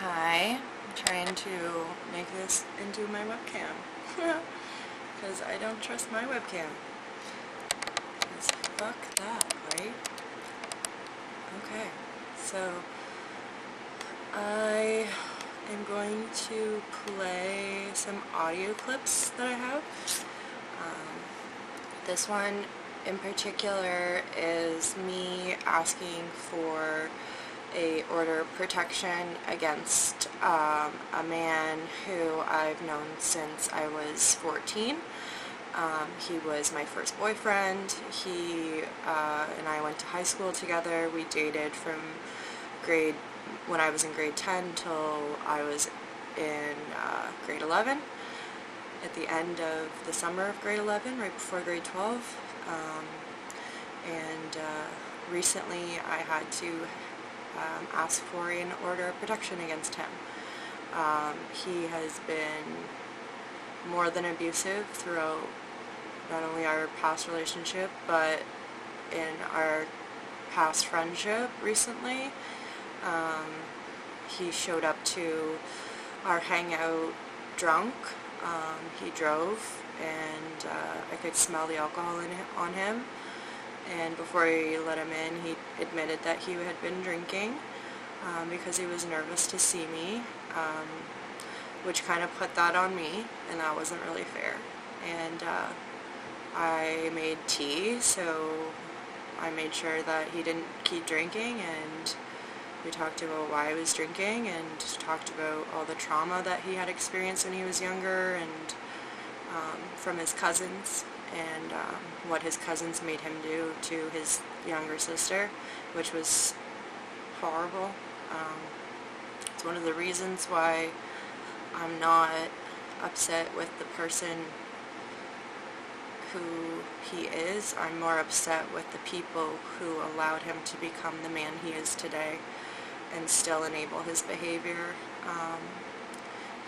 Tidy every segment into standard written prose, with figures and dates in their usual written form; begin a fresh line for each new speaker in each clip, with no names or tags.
Hi, I'm trying to make this into my webcam because I don't trust my webcam. Because fuck that, right? Okay, so I am going to play some audio clips that I have. This one in particular is me asking for a order of protection against a man who I've known since I was 14. He was my first boyfriend. He and I went to high school together. We dated from when I was in grade 10 till I was in grade 11. At the end of the summer of grade 11, right before grade 12. Recently I had to ask for an order of protection against him. He has been more than abusive throughout not only our past relationship, but in our past friendship recently. He showed up to our hangout drunk. He drove, and I could smell the alcohol on him. And before he let him in, he admitted that he had been drinking because he was nervous to see me, which kind of put that on me, and that wasn't really fair. And I made tea, so I made sure that he didn't keep drinking, and we talked about why he was drinking, and talked about all the trauma that he had experienced when he was younger, and from his cousins, and what his cousins made him do to his younger sister, which was horrible. It's one of the reasons why I'm not upset with the person who he is. I'm more upset with the people who allowed him to become the man he is today and still enable his behavior.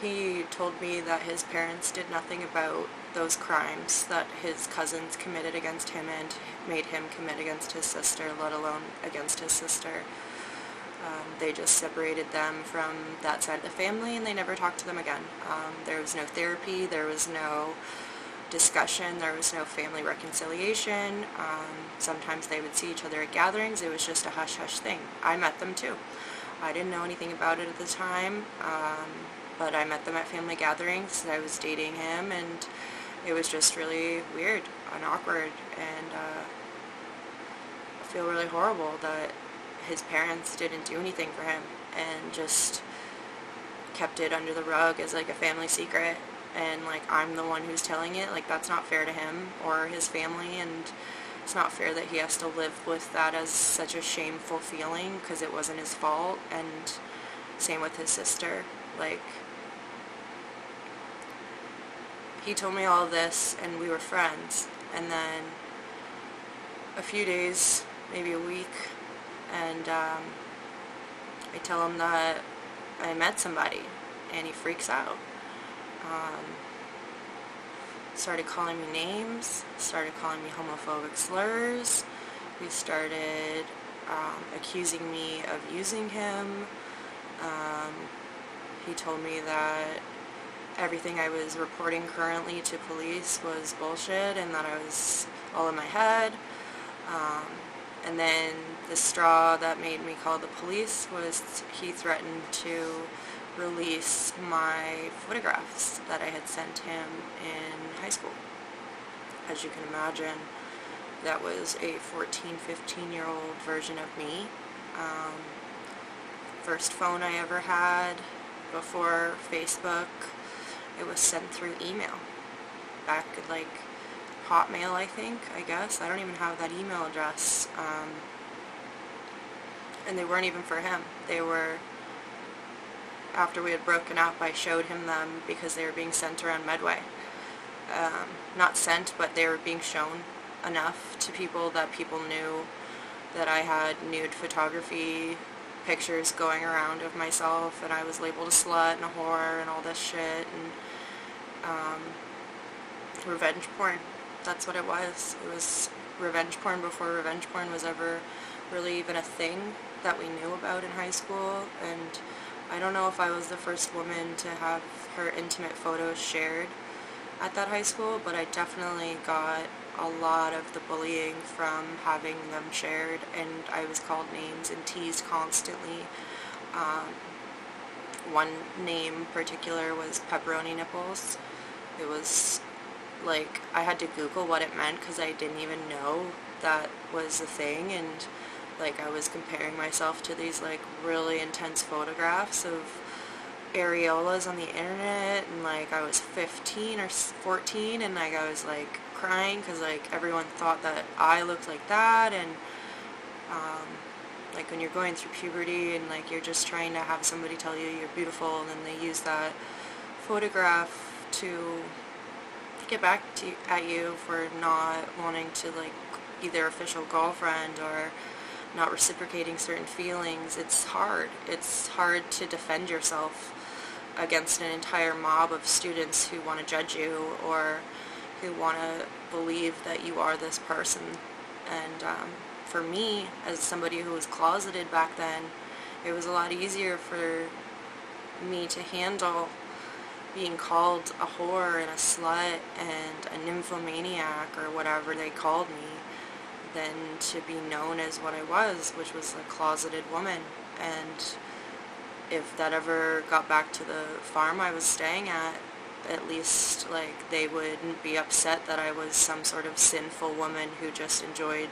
He told me that his parents did nothing about those crimes that his cousins committed against him and made him commit against his sister, let alone against his sister. They just separated them from that side of the family, and they never talked to them again. There was no therapy, there was no discussion, there was no family reconciliation. Sometimes they would see each other at gatherings. It was just a hush-hush thing. I met them too. I didn't know anything about it at the time, but I met them at family gatherings. I was dating him, and it was just really weird and awkward, and I feel really horrible that his parents didn't do anything for him and just kept it under the rug as like a family secret, and like I'm the one who's telling it. Like, that's not fair to him or his family, and it's not fair that he has to live with that as such a shameful feeling because it wasn't his fault. And same with his sister. Like, he told me all of this and we were friends, and then a few days, maybe a week, and I tell him that I met somebody, and he freaks out. Started calling me names, started calling me homophobic slurs. He started accusing me of using him. He told me that everything I was reporting currently to police was bullshit and that I was all in my head. And then the straw that made me call the police was he threatened to release my photographs that I had sent him in high school. As you can imagine, that was a 14, 15-year-old version of me. First phone I ever had before Facebook. It was sent through email. Back at like Hotmail, I guess. I don't even have that email address. And they weren't even for him. They were, after we had broken up, I showed him them because they were being sent around Medway. Not sent, but they were being shown enough to people that people knew that I had nude photography pictures going around of myself, and I was labeled a slut and a whore and all this shit, and revenge porn. That's what it was. It was revenge porn before revenge porn was ever really even a thing that we knew about in high school, and I don't know if I was the first woman to have her intimate photos shared at that high school, but I definitely got a lot of the bullying from having them shared, and I was called names and teased constantly. Um, One name in particular was pepperoni nipples. It was like, I had to Google what it meant because I didn't even know that was a thing, and like I was comparing myself to these like really intense photographs of areolas on the internet, and like I was 15 or 14, and like I was like crying because like everyone thought that I looked like that, and like when you're going through puberty and like you're just trying to have somebody tell you you're beautiful, and then they use that photograph to get back at you for not wanting to like be their official girlfriend or not reciprocating certain feelings. It's hard. It's hard to defend yourself against an entire mob of students who want to judge you or who want to believe that you are this person. And for me, as somebody who was closeted back then, it was a lot easier for me to handle being called a whore and a slut and a nymphomaniac or whatever they called me than to be known as what I was, which was a closeted woman. And if that ever got back to the farm I was staying at least like they wouldn't be upset that I was some sort of sinful woman who just enjoyed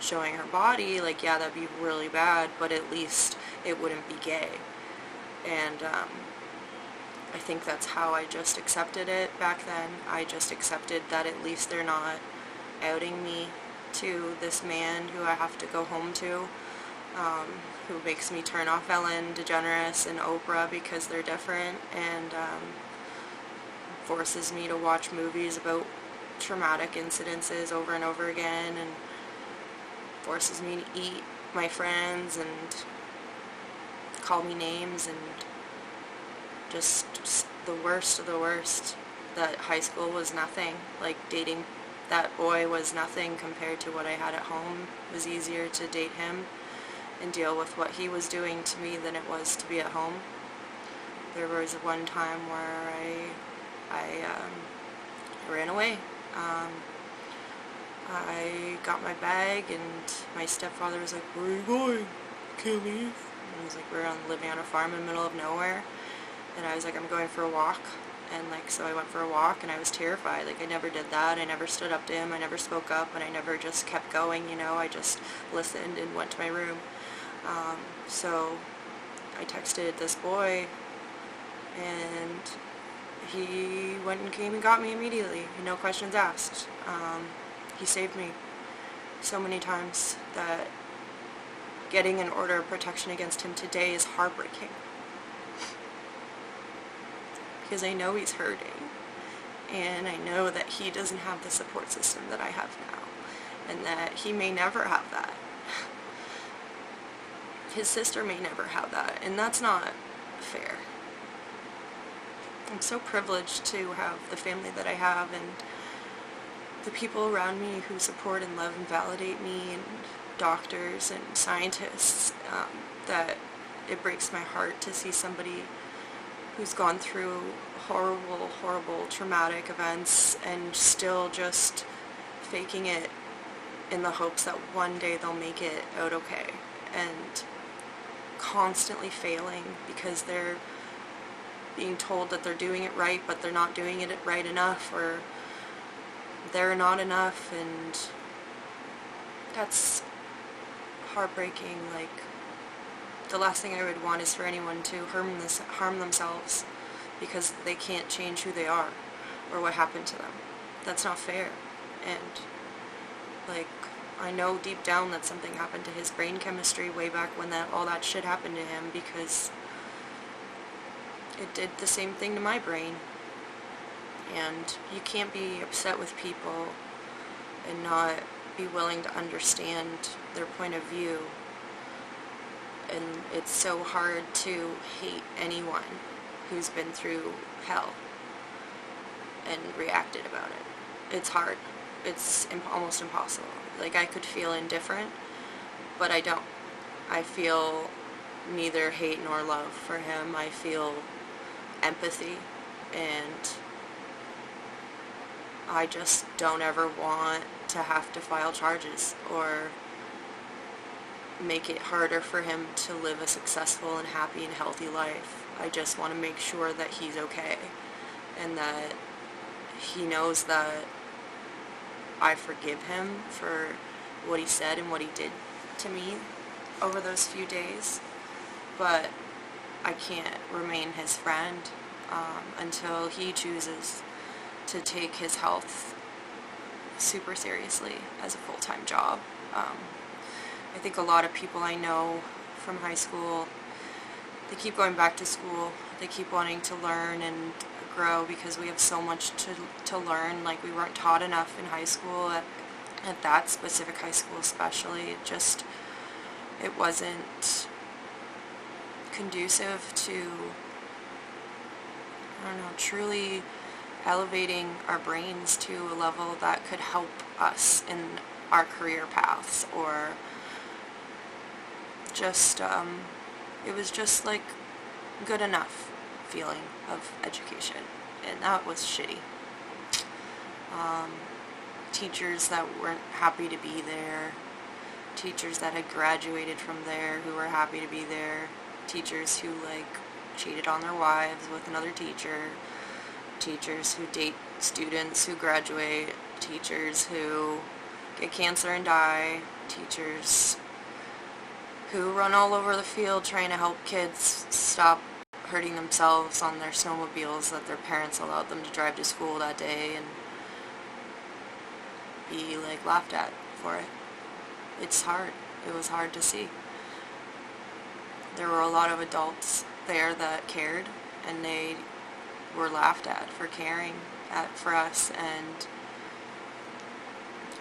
showing her body. Like, yeah, that'd be really bad, but at least it wouldn't be gay. And I think that's how I just accepted it back then. I just accepted that at least they're not outing me to this man who I have to go home to, who makes me turn off Ellen DeGeneres and Oprah because they're different, and forces me to watch movies about traumatic incidences over and over again, and forces me to eat my friends and call me names, and just the worst of the worst. That high school was nothing. Like, dating that boy was nothing compared to what I had at home. It was easier to date him and deal with what he was doing to me than it was to be at home. There was one time where I ran away. I got my bag, and my stepfather was like, "Where are you going? Can't leave." And I was like, we're living on a farm in the middle of nowhere. And I was like, I'm going for a walk. And like, so I went for a walk, and I was terrified. Like, I never did that. I never stood up to him. I never spoke up, and I never just kept going, you know. I just listened and went to my room. So I texted this boy, and he went and came and got me immediately. No questions asked. He saved me so many times that getting an order of protection against him today is heartbreaking. Because I know he's hurting, and I know that he doesn't have the support system that I have now, and that he may never have that. His sister may never have that, and that's not fair. I'm so privileged to have the family that I have, and the people around me who support and love and validate me, and doctors and scientists, that it breaks my heart to see somebody who's gone through horrible, horrible, traumatic events and still just faking it in the hopes that one day they'll make it out okay, and constantly failing because they're being told that they're doing it right, but they're not doing it right enough, or they're not enough, and that's heartbreaking. Like, the last thing I would want is for anyone to harm themselves because they can't change who they are or what happened to them. That's not fair. And like, I know deep down that something happened to his brain chemistry way back when all that shit happened to him, because it did the same thing to my brain. And you can't be upset with people and not be willing to understand their point of view. And it's so hard to hate anyone who's been through hell and reacted about it. It's hard. It's almost impossible. Like, I could feel indifferent, but I don't. I feel neither hate nor love for him. I feel empathy, and I just don't ever want to have to file charges or make it harder for him to live a successful and happy and healthy life. I just want to make sure that he's okay and that he knows that I forgive him for what he said and what he did to me over those few days, but I can't remain his friend until he chooses to take his health super seriously as a full-time job. I think a lot of people I know from high school, they keep going back to school. They keep wanting to learn and grow because we have so much to learn. Like, we weren't taught enough in high school, at that specific high school especially. It wasn't conducive to, I don't know, truly elevating our brains to a level that could help us in our career paths, or just, it was just like good enough feeling of education, and that was shitty. Teachers that weren't happy to be there, teachers that had graduated from there who were happy to be there, teachers who cheated on their wives with another teacher, teachers who date students who graduate, teachers who get cancer and die, teachers who run all over the field trying to help kids stop hurting themselves on their snowmobiles that their parents allowed them to drive to school that day, and be laughed at for it. It's hard. It was hard to see. There were a lot of adults there that cared, and they were laughed at for caring for us, and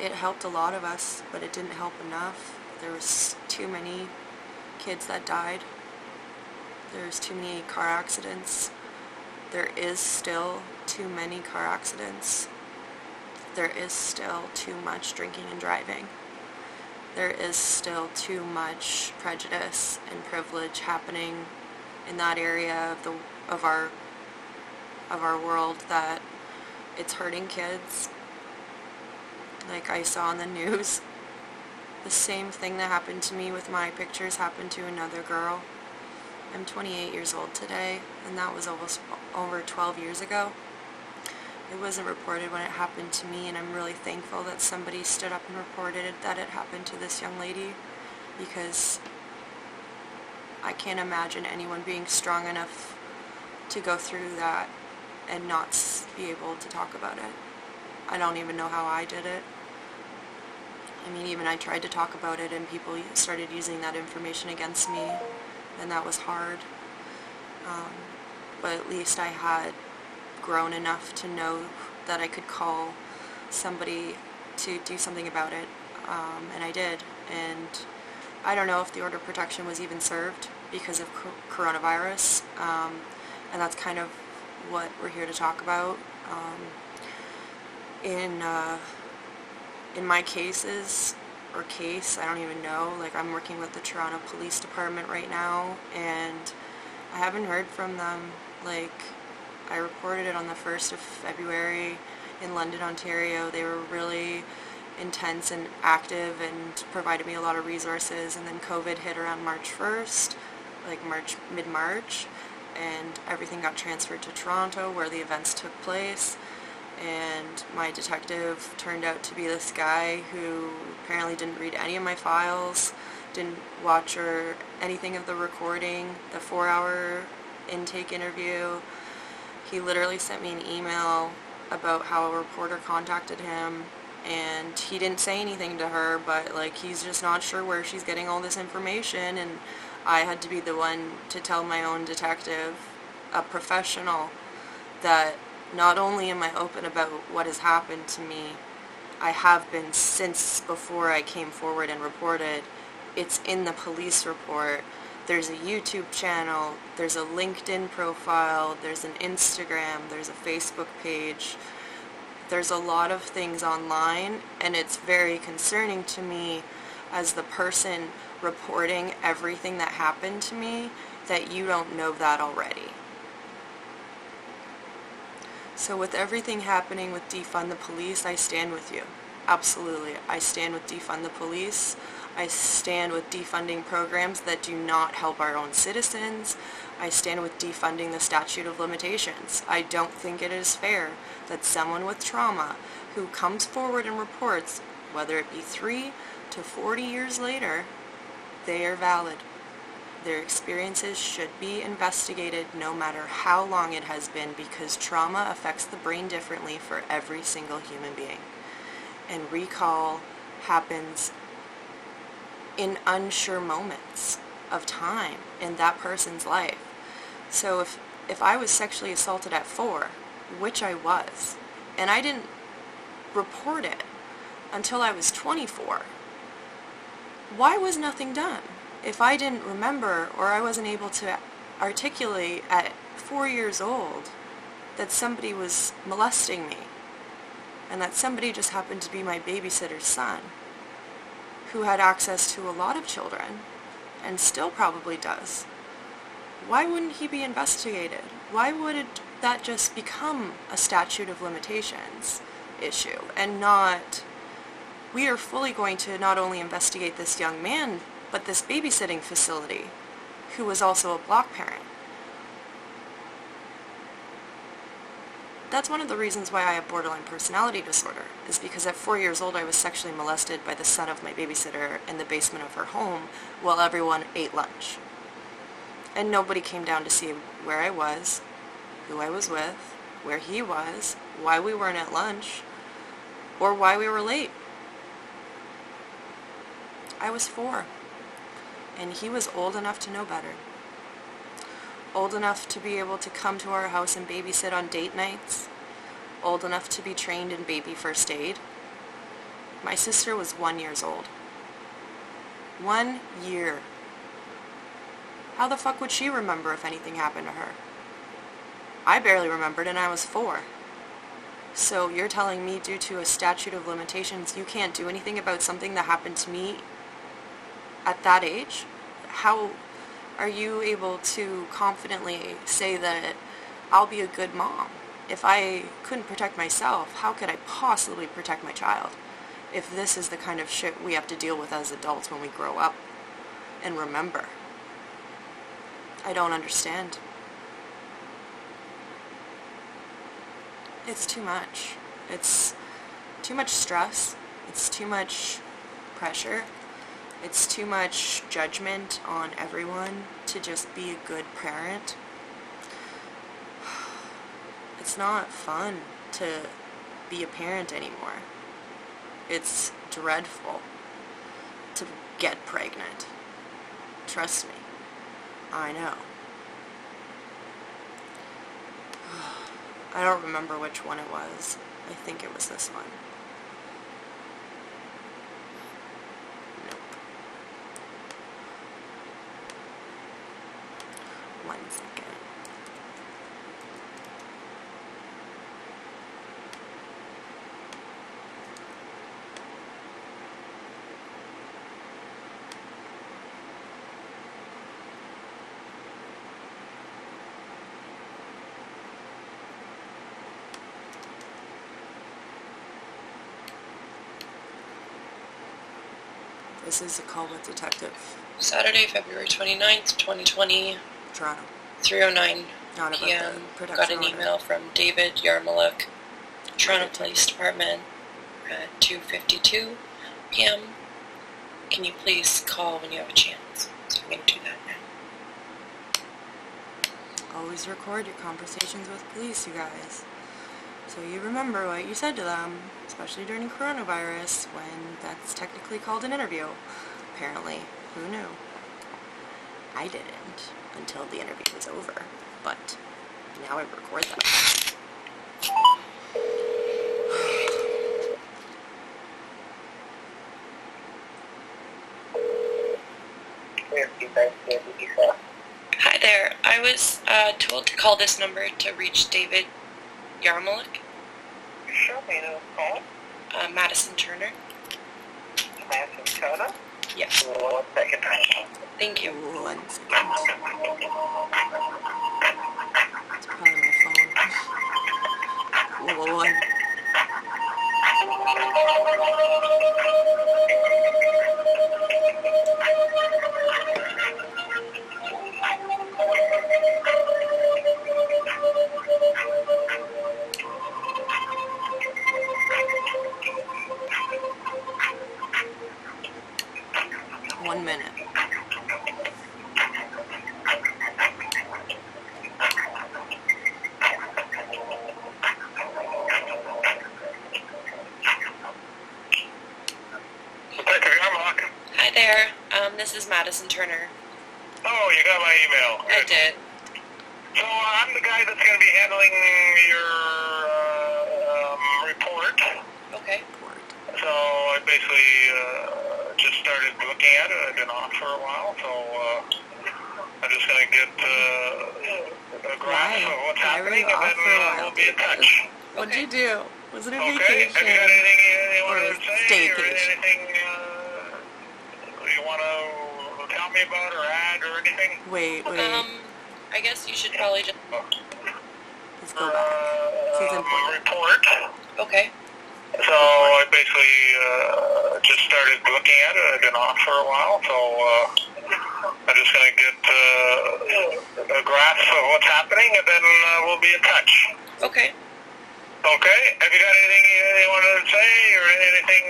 it helped a lot of us, but it didn't help enough. There was too many kids that died. There's too many car accidents. There is still too many car accidents. There is still too much drinking and driving. There is still too much prejudice and privilege happening in that area of our world that it's hurting kids. Like I saw on the news, the same thing that happened to me with my pictures happened to another girl. I'm 28 years old today, and that was almost over 12 years ago. It wasn't reported when it happened to me, and I'm really thankful that somebody stood up and reported that it happened to this young lady, because I can't imagine anyone being strong enough to go through that and not be able to talk about it. I don't even know how I did it. I mean, even I tried to talk about it and people started using that information against me, and that was hard. But at least I had grown enough to know that I could call somebody to do something about it, and I did. And I don't know if the order of protection was even served because of coronavirus, and that's kind of what we're here to talk about. In my cases, or case, I don't even know, I'm working with the Toronto Police Department right now, and I haven't heard from them. I reported it on the 1st of February in London, Ontario. They were really intense and active and provided me a lot of resources, and then COVID hit around March 1st, mid-March, and everything got transferred to Toronto where the events took place, and my detective turned out to be this guy who apparently didn't read any of my files, didn't watch or anything of the recording, the 4-hour intake interview. He literally sent me an email about how a reporter contacted him, and he didn't say anything to her, but he's just not sure where she's getting all this information, and I had to be the one to tell my own detective, a professional, that not only am I open about what has happened to me, I have been since before I came forward and reported. It's in the police report. There's a YouTube channel, there's a LinkedIn profile, there's an Instagram, there's a Facebook page. There's a lot of things online, and it's very concerning to me as the person reporting everything that happened to me that you don't know that already. So with everything happening with defund the police, I stand with you. Absolutely. I stand with defund the police. I stand with defunding programs that do not help our own citizens. I stand with defunding the statute of limitations. I don't think it is fair that someone with trauma who comes forward and reports, whether it be 3 to 40 years later, they are valid. Their experiences should be investigated no matter how long it has been, because trauma affects the brain differently for every single human being. And recall happens in unsure moments of time in that person's life. So if I was sexually assaulted at 4, which I was, and I didn't report it until I was 24, why was nothing done? If I didn't remember, or I wasn't able to articulate at 4 years old that somebody was molesting me, and that somebody just happened to be my babysitter's son, who had access to a lot of children, and still probably does, why wouldn't he be investigated? Why would that just become a statute of limitations issue, and not, we are fully going to not only investigate this young man, but this babysitting facility, who was also a block parent. That's one of the reasons why I have borderline personality disorder, is because at 4 years old I was sexually molested by the son of my babysitter in the basement of her home while everyone ate lunch. And nobody came down to see where I was, who I was with, where he was, why we weren't at lunch, or why we were late. I was 4. And he was old enough to know better. Old enough to be able to come to our house and babysit on date nights. Old enough to be trained in baby first aid. My sister was 1 year old. 1 year. How the fuck would she remember if anything happened to her? I barely remembered, and I was 4. So you're telling me due to a statute of limitations you can't do anything about something that happened to me at that age? How are you able to confidently say that I'll be a good mom? If I couldn't protect myself, how could I possibly protect my child? If this is the kind of shit we have to deal with as adults when we grow up and remember. I don't understand. It's too much. It's too much stress. It's too much pressure. It's too much judgment on everyone to just be a good parent. It's not fun to be a parent anymore. It's dreadful to get pregnant. Trust me. I know. I don't remember which one it was. I think it was this one. Nope. 1 second. This is a call with detective.
Saturday, February 29th, 2020,
Toronto.
3:09
Not about
p.m.
the production
Got an
order.
email from David Yarmaluk, Toronto Police Department, at 2:52 p.m. Can you please call when you have a chance? So I'm going to do that now.
Always record your conversations with police, you guys. So you remember what you said to them, especially during coronavirus, when that's technically called an interview. Apparently. Who knew? I didn't until the interview was over, but now I record them.
Hi there. I was told to call this number to reach David Yarmaluk.
Sure, may I know who's calling?
Madison Turner.
Madison Turner?
Yes.
1 second.
Thank you.
1 second. It's probably my phone. One. One minute.
Detective Yarmouth.
Hi there. This is Madison Turner.
Oh, you got my email.
I
Good.
did.
So I'm the guy that's going to be handling your report.
Okay.
So I basically just started looking at it. I've been off for a while, so I'm just going to get a grasp of what's
Why were
happening,
you
and
off
then
for a while,
we'll be in touch.
What'd
Okay.
you do? Was it a
Okay?
vacation?
Have you got anything you
Or
want
a
to say, or
staycation?
anything you want to tell me about, or add, or anything?
Wait.
I guess you should probably just...
Let's go back. This is important.
Report.
Okay.
So I basically just started looking at it. I've been off for a while, so I'm just going to get a grasp of what's happening, and then we'll be in touch.
Okay.
Okay? Have you got anything you want to say, or anything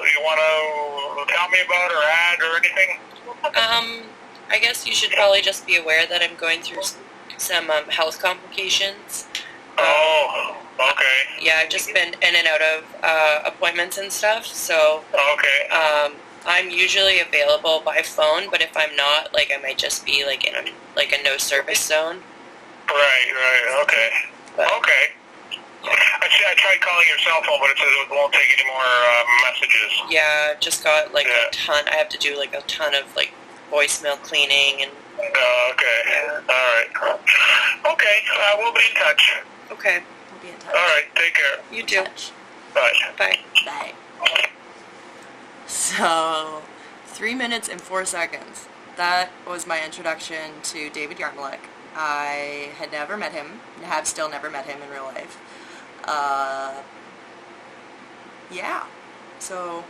you want to tell me about, or add, or anything?
I guess you should probably just be aware that I'm going through some health complications.
Oh, okay.
Yeah, I've just been in and out of appointments and stuff, so
Okay.
I'm usually available by phone, but if I'm not, like, I might just be like in a no service zone.
Right, okay.
But,
Okay. I tried calling your cell phone, but it says it won't take any more messages.
yeah, I've just got like
Yeah.
a ton. I have to do like a ton of like voicemail cleaning and.
Okay.
Yeah.
All right. Okay. We'll be in touch.
Okay.
We'll be in touch.
All right. Take care.
You too.
Touch.
Bye.
Bye.
Bye. So, 3 minutes and 4 seconds. That was my introduction to David Yarmouth. I had never met him, have still never met him in real life. Yeah. So,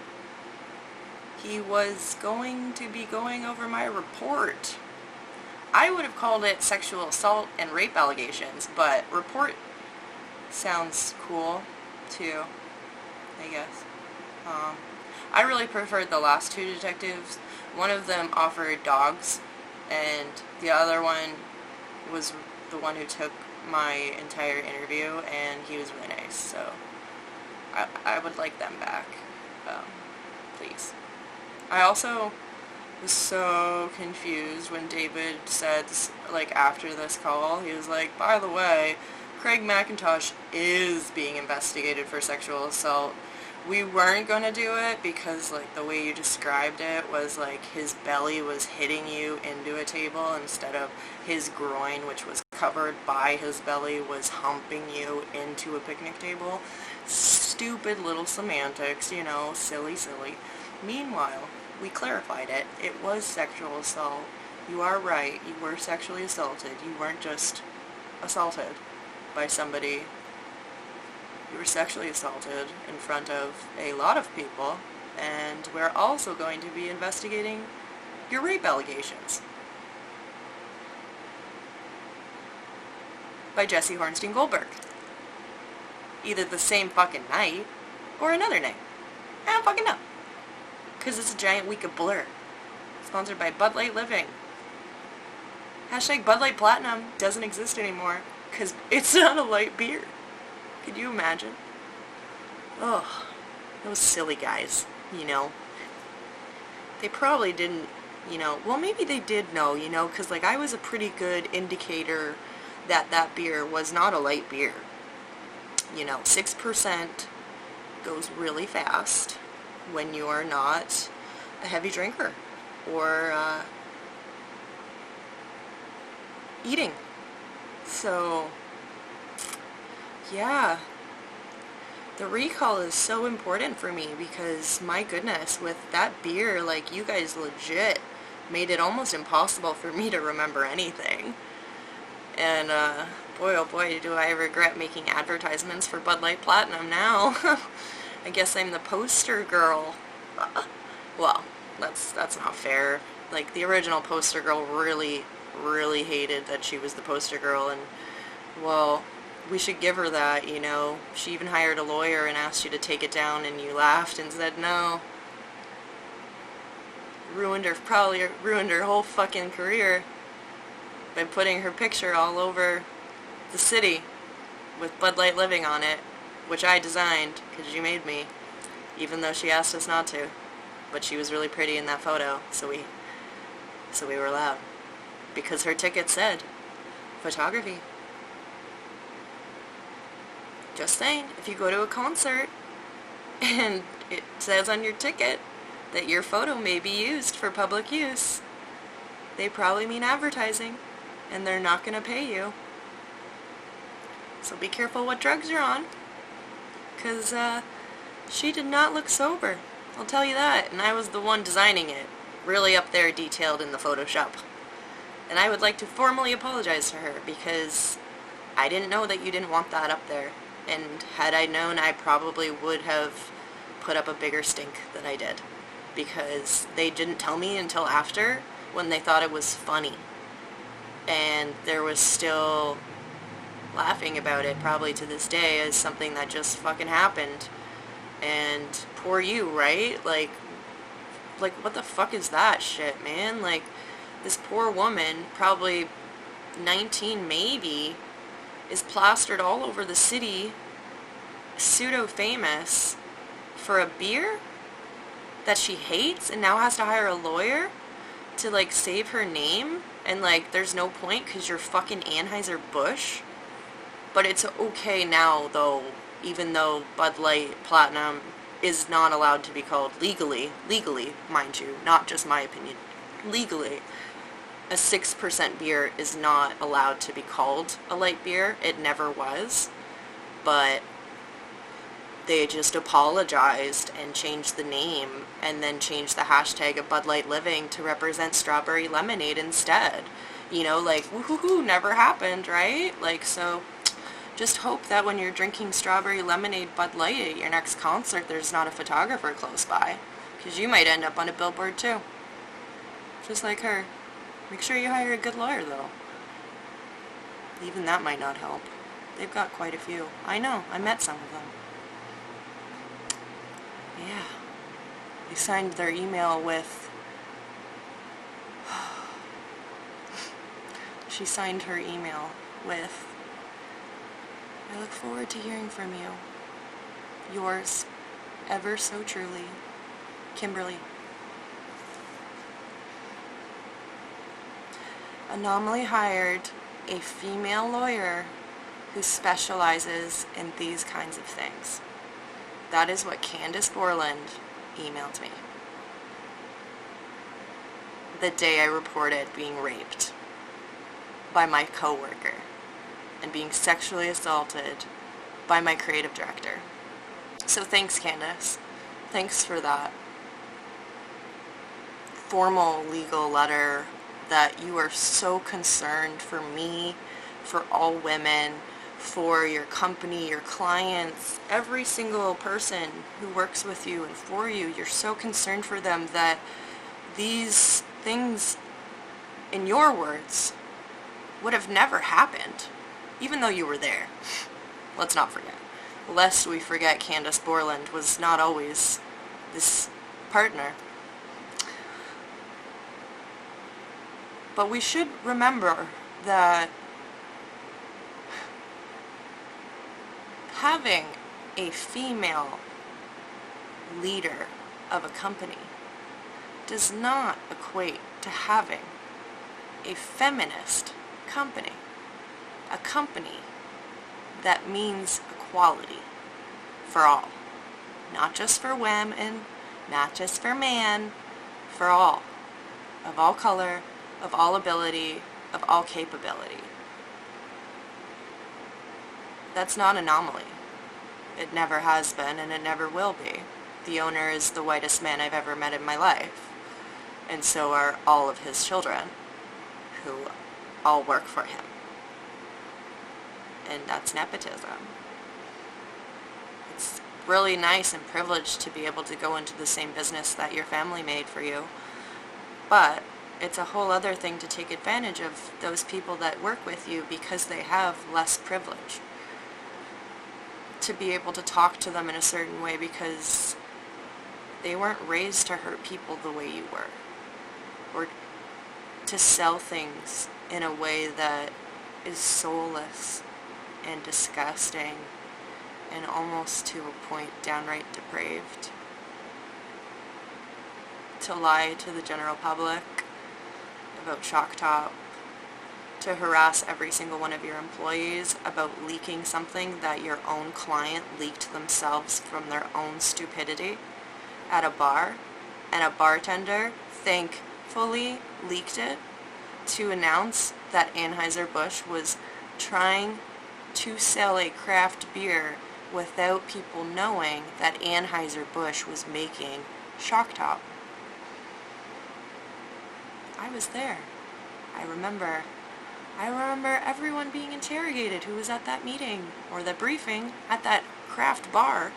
he was going to be going over my report. I would have called it sexual assault and rape allegations, but report sounds cool, too, I guess. I really preferred the last two detectives. One of them offered dogs, and the other one was the one who took my entire interview, and he was really nice, so I would like them back, please. I also was so confused when David said, like, after this call, he was like, by the way, Craig McIntosh is being investigated for sexual assault. We weren't going to do it because, like, the way you described it was, like, his belly was hitting you into a table instead of his groin, which was covered by his belly, was humping you into a picnic table. Stupid little semantics, you know, silly. Meanwhile, we clarified it. It was sexual assault. You are right. You were sexually assaulted. You weren't just assaulted by somebody. You were sexually assaulted in front of a lot of people, and we're also going to be investigating your rape allegations. By Jesse Hornstein Goldberg. Either the same fucking night, or another night. I don't fucking know. Because it's a giant week of blur. Sponsored by Bud Light Living. Hashtag Bud Light Platinum doesn't exist anymore, because it's not a light beer. Could you imagine? Oh, those silly guys, you know. They probably didn't, you know, well, maybe they did know, you know, because, like, I was a pretty good indicator that that beer was not a light beer. You know, 6% goes really fast when you are not a heavy drinker or eating. So, yeah. The recall is so important for me because, my goodness, with that beer, like, you guys legit made it almost impossible for me to remember anything. And, boy oh boy, do I regret making advertisements for Bud Light Platinum now. I guess I'm the poster girl. Well, that's not fair. Like, the original poster girl really, really hated that she was the poster girl, and, well, we should give her that, you know. She even hired a lawyer and asked you to take it down, and you laughed and said no. Probably ruined her whole fucking career by putting her picture all over the city with Bud Light Living on it, which I designed, because you made me, even though she asked us not to. But she was really pretty in that photo, so we were allowed. Because her ticket said, photography. Just saying, if you go to a concert and it says on your ticket that your photo may be used for public use, they probably mean advertising, and they're not going to pay you. So be careful what drugs you're on, because she did not look sober, I'll tell you that, and I was the one designing it, really up there detailed in the Photoshop. And I would like to formally apologize to her, because I didn't know that you didn't want that up there. And had I known, I probably would have put up a bigger stink than I did. Because they didn't tell me until after, when they thought it was funny. And there was still laughing about it, probably to this day, as something that just fucking happened. And poor you, right? Like, what the fuck is that shit, man? Like, this poor woman, probably 19 maybe, is plastered all over the city, pseudo-famous, for a beer that she hates, and now has to hire a lawyer to, like, save her name, and, like, there's no point because you're fucking Anheuser-Busch. But it's okay now, though, even though Bud Light Platinum is not allowed to be called legally, mind you, not just my opinion, legally, a 6% beer is not allowed to be called a light beer. It never was. But they just apologized and changed the name, and then changed the hashtag of Bud Light Living to represent strawberry lemonade instead. You know, like, woohoo, never happened, right? Like, so just hope that when you're drinking strawberry lemonade Bud Light at your next concert, there's not a photographer close by, because you might end up on a billboard too. Just like her. Make sure you hire a good lawyer, though. Even that might not help. They've got quite a few. I know, I met some of them. Yeah. They signed their email with... She signed her email with, "I look forward to hearing from you. Yours, ever so truly, Kimberly." Anomaly hired a female lawyer who specializes in these kinds of things. That is what Candace Borland emailed me the day I reported being raped by my coworker and being sexually assaulted by my creative director. So thanks, Candace. Thanks for that formal legal letter, that you are so concerned for me, for all women, for your company, your clients, every single person who works with you and for you. You're so concerned for them that these things, in your words, would have never happened, even though you were there. Let's not forget. Lest we forget, Candace Borland was not always this partner. But we should remember that having a female leader of a company does not equate to having a feminist company. A company that means equality for all. Not just for women, not just for man, for all. Of all color, of all ability, of all capability. That's not anomaly. It never has been, and it never will be. The owner is the whitest man I've ever met in my life, and so are all of his children, who all work for him. And that's nepotism. It's really nice and privileged to be able to go into the same business that your family made for you, but it's a whole other thing to take advantage of those people that work with you because they have less privilege. To be able to talk to them in a certain way because they weren't raised to hurt people the way you were. Or to sell things in a way that is soulless and disgusting and almost to a point downright depraved. To lie to the general public about Shock Top, to harass every single one of your employees about leaking something that your own client leaked themselves from their own stupidity at a bar, and a bartender thankfully leaked it to announce that Anheuser-Busch was trying to sell a craft beer without people knowing that Anheuser-Busch was making Shock Top. I was there. I remember everyone being interrogated who was at that meeting or the briefing at that craft bar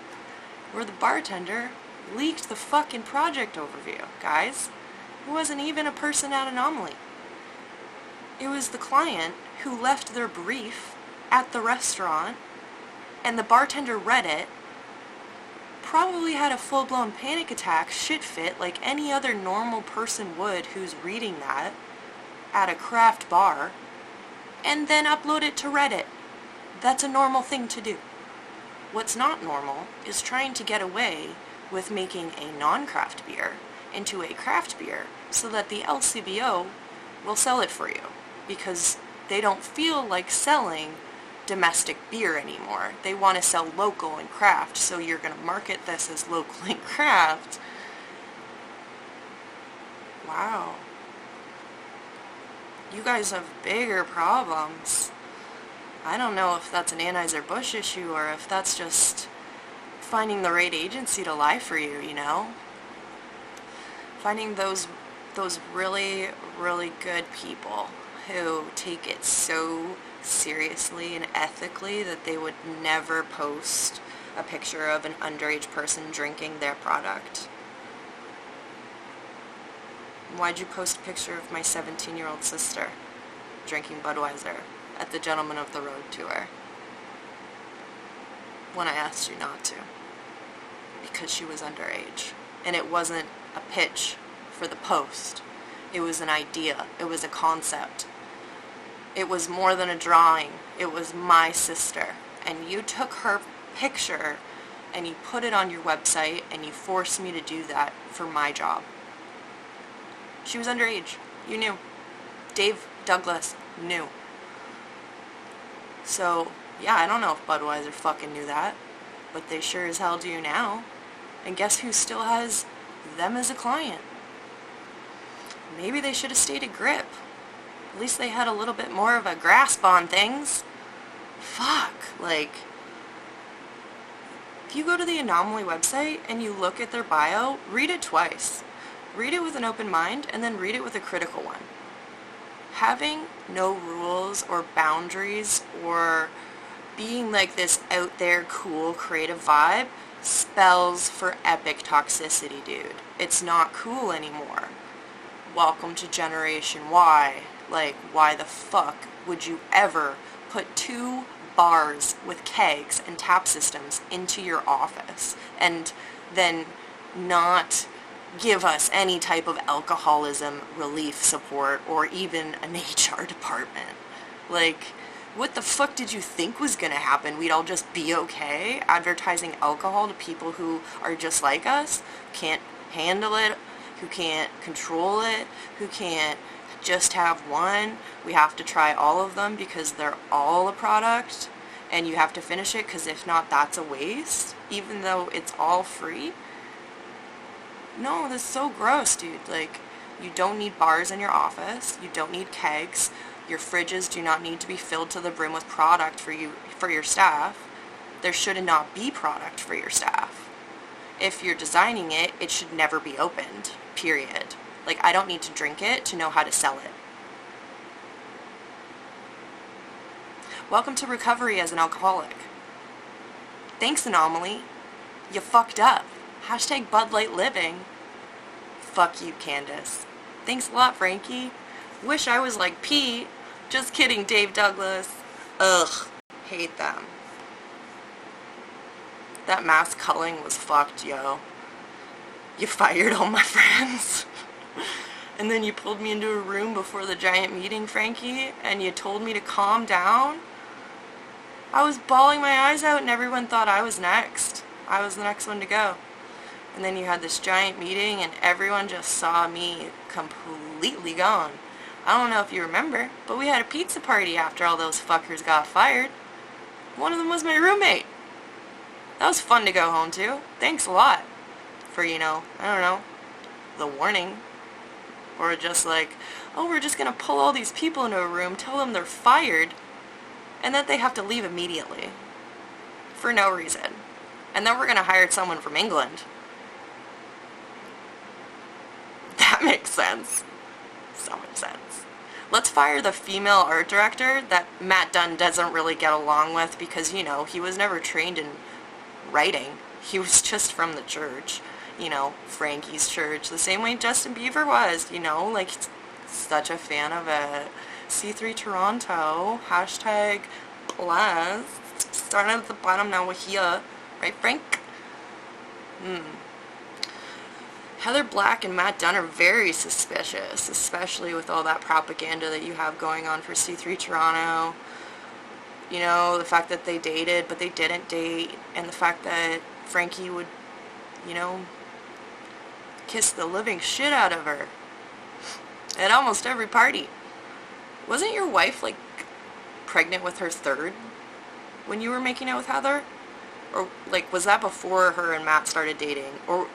where the bartender leaked the fucking project overview, guys. It wasn't even a person at Anomaly. It was the client who left their brief at the restaurant, and the bartender read it, probably had a full-blown panic attack, shit fit, like any other normal person would who's reading that at a craft bar, and then upload it to Reddit. That's a normal thing to do. What's not normal is trying to get away with making a non-craft beer into a craft beer so that the LCBO will sell it for you because they don't feel like selling domestic beer anymore. They want to sell local and craft, so you're going to market this as local and craft. Wow. You guys have bigger problems. I don't know if that's an Anheuser-Busch issue or if that's just finding the right agency to lie for you, you know? Finding those really, really good people who take it so seriously and ethically that they would never post a picture of an underage person drinking their product. Why'd you post a picture of my 17-year-old sister drinking Budweiser at the Gentlemen of the Road tour when I asked you not to? Because she was underage. And it wasn't a pitch for the post. It was an idea. It was a concept. It was more than a drawing. It was my sister. And you took her picture and you put it on your website and you forced me to do that for my job. She was underage. You knew. Dave Douglas knew. So, yeah, I don't know if Budweiser fucking knew that, but they sure as hell do now. And guess who still has them as a client? Maybe they should have stayed at grip. At least they had a little bit more of a grasp on things. Fuck, like, if you go to the Anomaly website and you look at their bio, read it twice. Read it with an open mind and then read it with a critical one. Having no rules or boundaries or being like this out there cool creative vibe spells for epic toxicity, dude. It's not cool anymore. Welcome to Generation Y. Like, why the fuck would you ever put 2 bars with kegs and tap systems into your office and then not give us any type of alcoholism relief support or even an HR department? Like, what the fuck did you think was gonna happen? We'd all just be okay advertising alcohol to people who are just like us, can't handle it, who can't control it, who can't just have one. We have to try all of them because they're all a product and you have to finish it because if not, that's a waste, even though it's all free. No, that's so gross, dude. Like, you don't need bars in your office. You don't need kegs. Your fridges do not need to be filled to the brim with product for your staff. There should not be product for your staff. If you're designing it, it should never be opened, period. Like, I don't need to drink it to know how to sell it. Welcome to recovery as an alcoholic. Thanks, Anomaly. You fucked up. Hashtag Bud Light Living. Fuck you, Candace. Thanks a lot, Frankie. Wish I was like Pete. Just kidding, Dave Douglas. Ugh. Hate them. That mass culling was fucked, yo. You fired all my friends. And then you pulled me into a room before the giant meeting, Frankie, and you told me to calm down. I was bawling my eyes out and everyone thought I was next. I was the next one to go. And then you had this giant meeting and everyone just saw me completely gone. I don't know if you remember, but we had a pizza party after all those fuckers got fired. One of them was my roommate. That was fun to go home to. Thanks a lot for, I don't know, the warning. Or just like, oh, we're just going to pull all these people into a room, tell them they're fired, and that they have to leave immediately. For no reason. And then we're going to hire someone from England. That makes sense. So much sense. Let's fire the female art director that Matt Dunn doesn't really get along with because, he was never trained in writing. He was just from the church. Frankie's church. The same way Justin Bieber was, like, such a fan of it. C3 Toronto. Hashtag blessed. Starting at the bottom, now we're here. Right, Frank? Heather Black and Matt Dunn are very suspicious, especially with all that propaganda that you have going on for C3 Toronto. The fact that they dated, but they didn't date, and the fact that Frankie would, kiss the living shit out of her at almost every party. Wasn't your wife, like, pregnant with her third when you were making out with Heather? Or, like, was that before her and Matt started dating? Or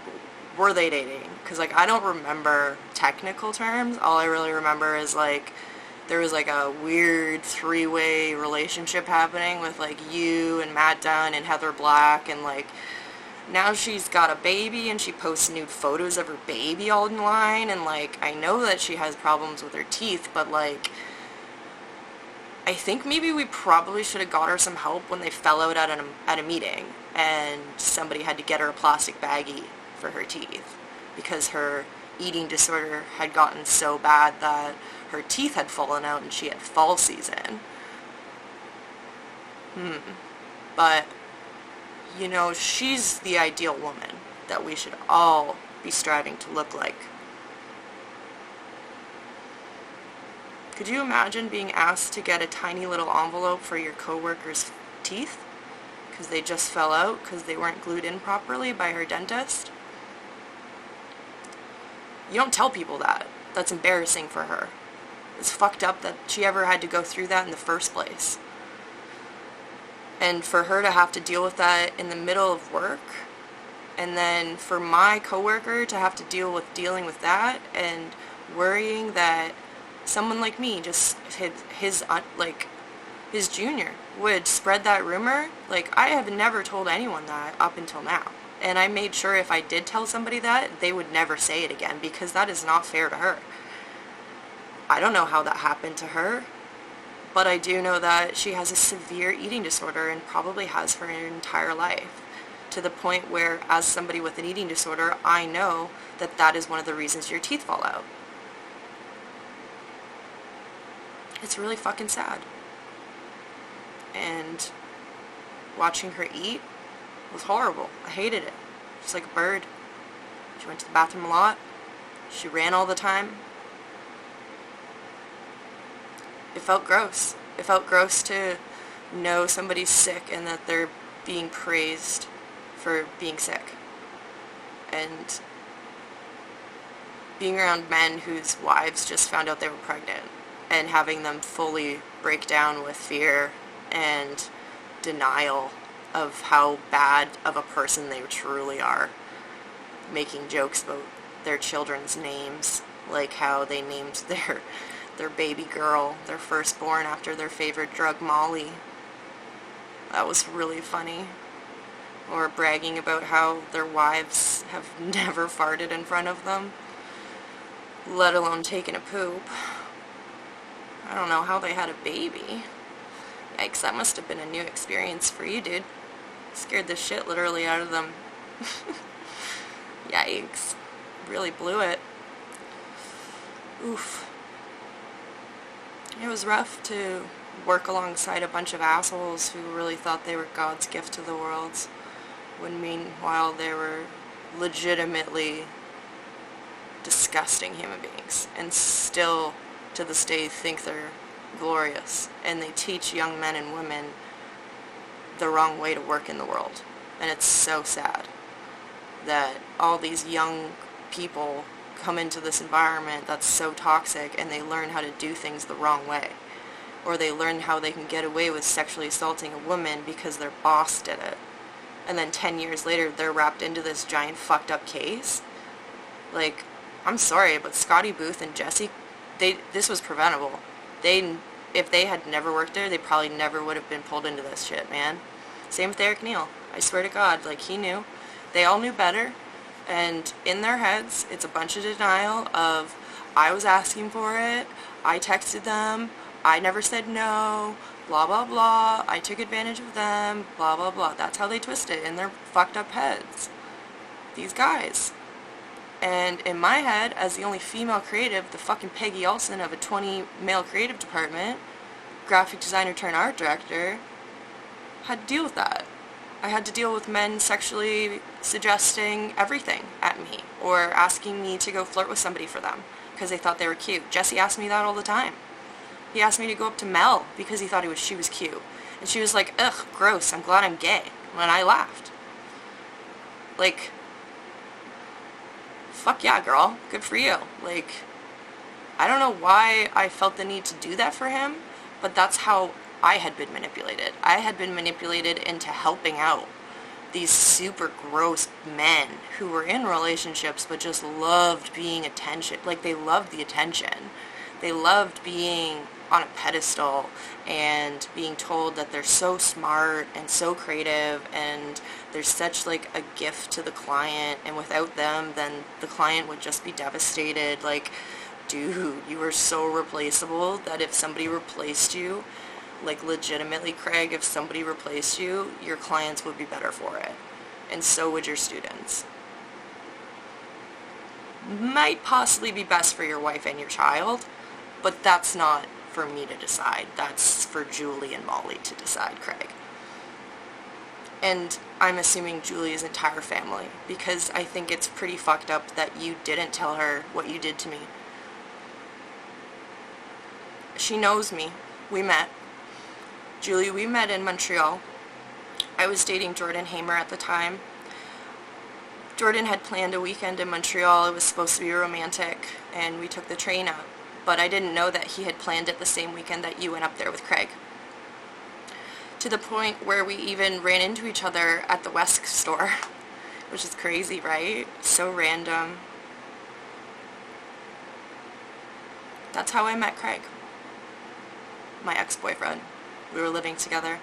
were they dating? Because, like, I don't remember technical terms. All I really remember is, like, there was, like, a weird three-way relationship happening with, like, you and Matt Dunn and Heather Black, and, like, now she's got a baby and she posts nude photos of her baby all online, and, like, I know that she has problems with her teeth, but, like, I think maybe we probably should have got her some help when they fell out at a meeting and somebody had to get her a plastic baggie for her teeth because her eating disorder had gotten so bad that her teeth had fallen out and she had fall season. But, she's the ideal woman that we should all be striving to look like. Could you imagine being asked to get a tiny little envelope for your coworker's teeth? Because they just fell out because they weren't glued in properly by her dentist? You don't tell people that. That's embarrassing for her. It's fucked up that she ever had to go through that in the first place. And for her to have to deal with that in the middle of work, and then for my coworker to have to dealing with that and worrying that someone like me, just his junior, would spread that rumor. Like, I have never told anyone that up until now. And I made sure if I did tell somebody that, they would never say it again, because that is not fair to her. I don't know how that happened to her, but I do know that she has a severe eating disorder and probably has for her entire life, to the point where, as somebody with an eating disorder, I know that that is one of the reasons your teeth fall out. It's really fucking sad. And watching her eat was horrible. I hated it. Just like a bird. She went to the bathroom a lot. She ran all the time. It felt gross. It felt gross to know somebody's sick and that they're being praised for being sick. And being around men whose wives just found out they were pregnant and having them fully break down with fear and denial of how bad of a person they truly are, making jokes about their children's names, like how they named their baby girl, their firstborn, after their favorite drug, Molly. That was really funny. Or bragging about how their wives have never farted in front of them, let alone taken a poop. I don't know how they had a baby. Yikes, that must have been a new experience for you, dude. Scared the shit literally out of them. Yikes. Really blew it. Oof. It was rough to work alongside a bunch of assholes who really thought they were God's gift to the world, when meanwhile they were legitimately disgusting human beings, and still to this day think they're glorious, and they teach young men and women the wrong way to work in the world. And it's so sad that all these young people come into this environment that's so toxic, and they learn how to do things the wrong way, or they learn how they can get away with sexually assaulting a woman because their boss did it, and then 10 years later they're wrapped into this giant fucked up case. Like, I'm sorry, but Scotty Booth and Jesse, this was preventable. If they had never worked there, they probably never would have been pulled into this shit, man. Same with Eric Neal. I swear to God, like, he knew. They all knew better, and in their heads, it's a bunch of denial of, I was asking for it, I texted them, I never said no, blah blah blah, I took advantage of them, blah blah blah. That's how they twist it in their fucked up heads. These guys. And in my head, as the only female creative, the fucking Peggy Olson of a 20 male creative department, graphic designer turned art director, had to deal with that. I had to deal with men sexually suggesting everything at me, or asking me to go flirt with somebody for them because they thought they were cute. Jesse asked me that all the time. He asked me to go up to Mel because he thought she was cute. And she was like, ugh, gross, I'm glad I'm gay. And I laughed. Like, fuck yeah, girl. Good for you. Like, I don't know why I felt the need to do that for him, but that's how I had been manipulated. I had been manipulated into helping out these super gross men who were in relationships but just loved being attention. Like, they loved the attention. They loved being on a pedestal and being told that they're so smart and so creative, and they're such like a gift to the client, and without them then the client would just be devastated. Like, dude, you were so replaceable that if somebody replaced you, like legitimately, Craig, if somebody replaced you, your clients would be better for it, and so would your students. Might possibly be best for your wife and your child, but that's not for me to decide. That's for Julie and Molly to decide, Craig. And I'm assuming Julie's entire family, because I think it's pretty fucked up that you didn't tell her what you did to me. She knows me. We met. Julie, we met in Montreal. I was dating Jordan Hamer at the time. Jordan had planned a weekend in Montreal. It was supposed to be romantic, and we took the train up. But I didn't know that he had planned it the same weekend that you went up there with Craig. To the point where we even ran into each other at the West store, which is crazy, right? So random. That's how I met Craig, my ex-boyfriend. We were living together.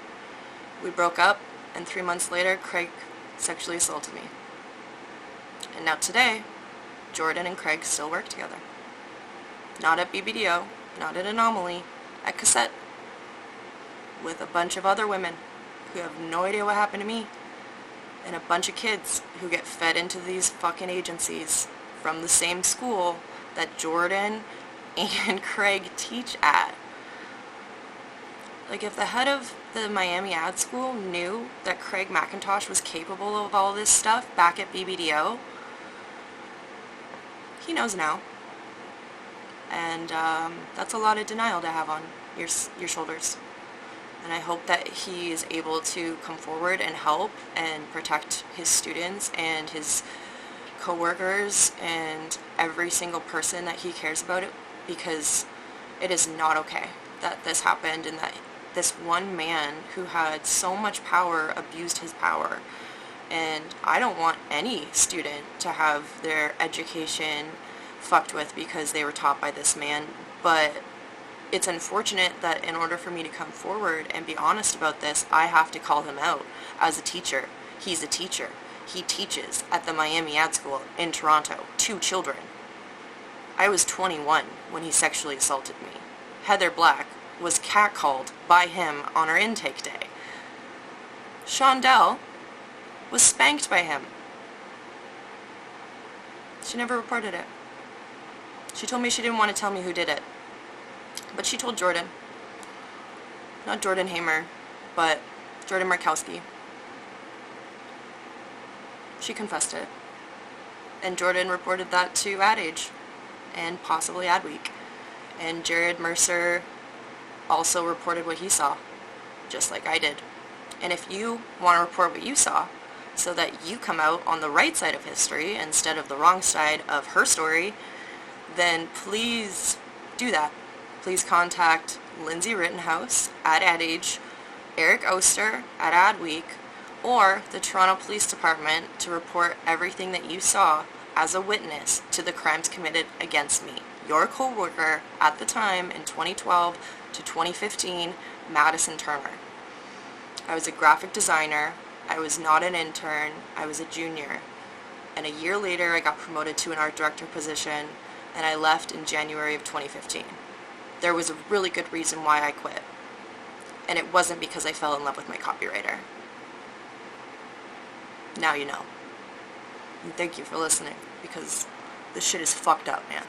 We broke up, and 3 months later, Craig sexually assaulted me. And now today, Jordan and Craig still work together. Not at BBDO, not at Anomaly, at Cassette, with a bunch of other women who have no idea what happened to me, and a bunch of kids who get fed into these fucking agencies from the same school that Jordan and Craig teach at. Like, if the head of the Miami ad school knew that Craig McIntosh was capable of all this stuff back at BBDO, he knows now. And that's a lot of denial to have on your shoulders. And I hope that he is able to come forward and help and protect his students and his coworkers and every single person that he cares about, it, because it is not okay that this happened, and that this one man who had so much power abused his power. And I don't want any student to have their education fucked with because they were taught by this man, but it's unfortunate that in order for me to come forward and be honest about this, I have to call him out as a teacher. He's a teacher. He teaches at the Miami Ad School in Toronto, 2 children. I was 21 when he sexually assaulted me. Heather Black was catcalled by him on her intake day. Shondell was spanked by him. She never reported it. She told me she didn't want to tell me who did it. But she told Jordan. Not Jordan Hamer, but Jordan Markowski. She confessed it. And Jordan reported that to Ad Age and possibly Adweek. And Jared Mercer also reported what he saw, just like I did. And if you want to report what you saw, so that you come out on the right side of history instead of the wrong side of her story, then please do that. Please contact Lindsay Rittenhouse at Ad Age, Eric Oster at Adweek, or the Toronto Police Department to report everything that you saw as a witness to the crimes committed against me, your co-worker at the time in 2012 to 2015, Madison Turner. I was a graphic designer. I was not an intern. I was a junior. And a year later, I got promoted to an art director position, and I left in January of 2015. There was a really good reason why I quit. And it wasn't because I fell in love with my copywriter. Now you know. And thank you for listening, because this shit is fucked up, man.